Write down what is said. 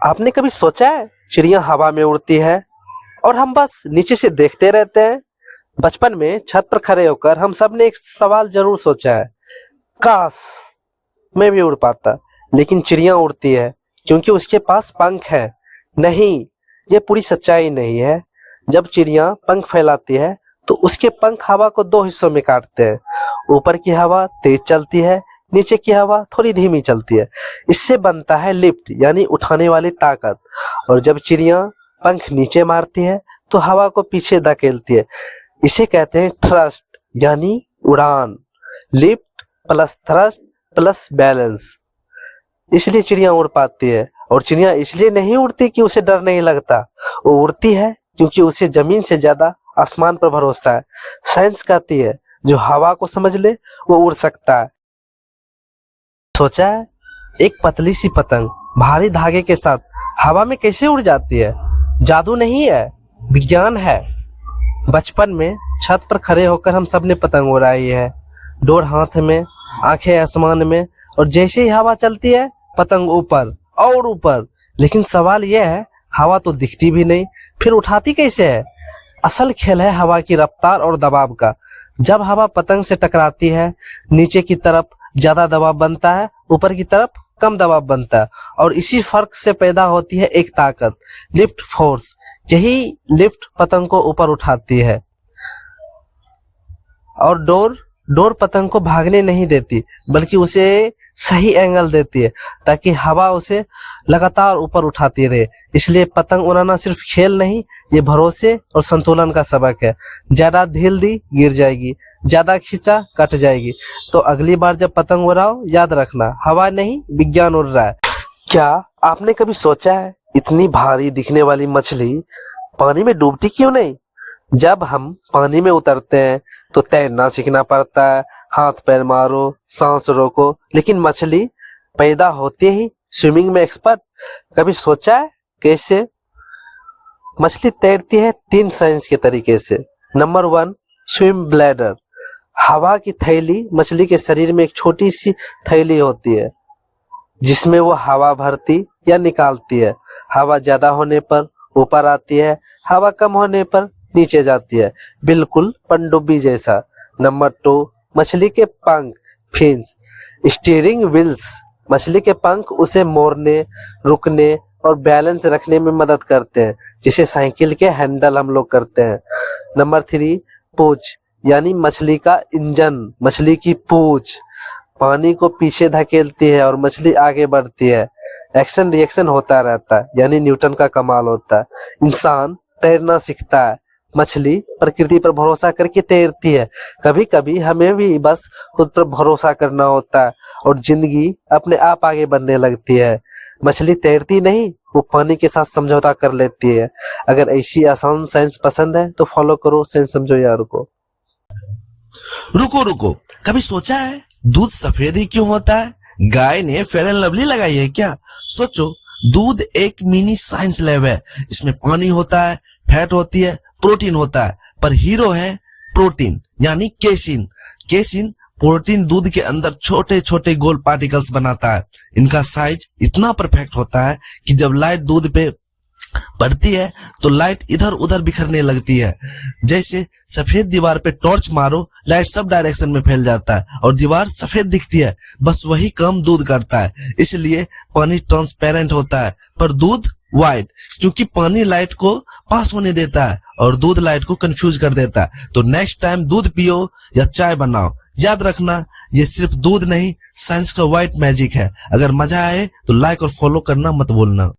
आपने कभी सोचा है चिड़िया हवा में उड़ती है और हम बस नीचे से देखते रहते हैं। बचपन में छत पर खड़े होकर हम सब ने एक सवाल जरूर सोचा है, काश मैं भी उड़ पाता। लेकिन चिड़िया उड़ती है क्योंकि उसके पास पंख है। नहीं, ये पूरी सच्चाई नहीं है। जब चिड़िया पंख फैलाती है तो उसके पंख हवा को दो हिस्सों में काटते हैं। ऊपर की हवा तेज चलती है, नीचे की हवा थोड़ी धीमी चलती है। इससे बनता है लिफ्ट, यानी उठाने वाली ताकत। और जब चिड़िया पंख नीचे मारती है तो हवा को पीछे धकेलती है। इसे कहते हैं थ्रस्ट, यानी उड़ान। Lift plus thrust plus balance. इसलिए चिड़िया उड़ पाती है। और चिड़िया इसलिए नहीं उड़ती कि उसे डर नहीं लगता, वो उड़ती है क्योंकि उसे जमीन से ज्यादा आसमान पर भरोसा है। साइंस कहती है जो हवा को समझ ले वो उड़ सकता है। सोचा है एक पतली सी पतंग भारी धागे के साथ हवा में कैसे उड़ जाती है? जादू नहीं है, विज्ञान है। बचपन में छत पर खड़े होकर हम सब ने पतंग उड़ाई है, डोर हाथ में, आंखें आसमान में, और जैसे ही हवा चलती है पतंग ऊपर और ऊपर। लेकिन सवाल यह है, हवा तो दिखती भी नहीं, फिर उठाती कैसे है? असल खेल है हवा की रफ्तार और दबाव का। जब हवा पतंग से टकराती है, नीचे की तरफ ज्यादा दबाव बनता है, ऊपर की तरफ कम दबाव बनता है, और इसी फर्क से पैदा होती है एक ताकत, लिफ्ट फोर्स। यही लिफ्ट पतंग को ऊपर उठाती है। और डोर पतंग को भागने नहीं देती, बल्कि उसे सही एंगल देती है ताकि हवा उसे लगातार ऊपर उठाती रहे। इसलिए पतंग उड़ाना सिर्फ खेल नहीं, ये भरोसे और संतुलन का सबक है। ज्यादा ढील दी गिर जाएगी, ज्यादा खींचा कट जाएगी। तो अगली बार जब पतंग उड़ाओ याद रखना, हवा नहीं विज्ञान उड़ रहा है। क्या आपने कभी सोचा है इतनी भारी दिखने वाली मछली पानी में डूबती क्यों नहीं? जब हम पानी में उतरते हैं तो तैरना सीखना पड़ता है, हाथ पैर मारो, सांस रोको। लेकिन मछली पैदा होते ही स्विमिंग में एक्सपर्ट। कभी सोचा है कैसे? मछली तैरती है 3 साइंस के तरीके से। Number 1, swim bladder. हवा की थैली मछली के शरीर में एक छोटी सी थैली होती है जिसमें वो हवा भरती या निकालती है। हवा ज्यादा होने पर ऊपर आती है, हवा कम होने पर नीचे जाती है, बिल्कुल पनडुब्बी जैसा। नंबर 2, मछली के पंख, फिन्स। Steering wheels. मछली के पंख उसे मोड़ने, रुकने और बैलेंस रखने में मदद करते हैं, जिसे साइकिल के हैंडल हम लोग करते हैं। नंबर 3, पूंछ, यानी मछली का इंजन। मछली की पूंछ पानी को पीछे धकेलती है और मछली आगे बढ़ती है। एक्शन रिएक्शन होता रहता है, यानी न्यूटन का कमाल होता है। इंसान तैरना सीखता है, मछली प्रकृति पर भरोसा करके तैरती है। कभी कभी हमें भी बस खुद पर भरोसा करना होता है और जिंदगी अपने आप आगे बढ़ने लगती है। मछली तैरती नहीं, वो पानी के साथ समझौता कर लेती है। अगर ऐसी आसान साइंस पसंद है तो फॉलो करो साइंस समझो यार को। रुको रुको, कभी सोचा है दूध सफेद ही क्यों होता है? गाय ने फेयर एंड लवली लगाई है क्या? सोचो, दूध एक मिनी साइंस लैब है। इसमें पानी होता है, फैट होती है, प्रोटीन होता है, पर हीरो है प्रोटीन, यानी केसिन। केसिन प्रोटीन दूध के अंदर छोटे छोटे गोल पार्टिकल्स बनाता है। इनका साइज इतना परफेक्ट होता है कि जब लाइट दूध पे पड़ती है तो लाइट इधर उधर बिखरने लगती है। जैसे सफेद दीवार पे टॉर्च मारो, लाइट सब डायरेक्शन में फैल जाता है और दीवार सफेद दिखती है। बस वही काम दूध करता है। इसलिए पानी ट्रांसपेरेंट होता है पर दूध व्हाइट, क्योंकि पानी लाइट को पास होने देता है और दूध लाइट को कंफ्यूज कर देता है। तो नेक्स्ट टाइम दूध पियो या चाय बनाओ, याद रखना ये सिर्फ दूध नहीं, साइंस का व्हाइट मैजिक है। अगर मजा आए तो लाइक और फॉलो करना मत भूलना।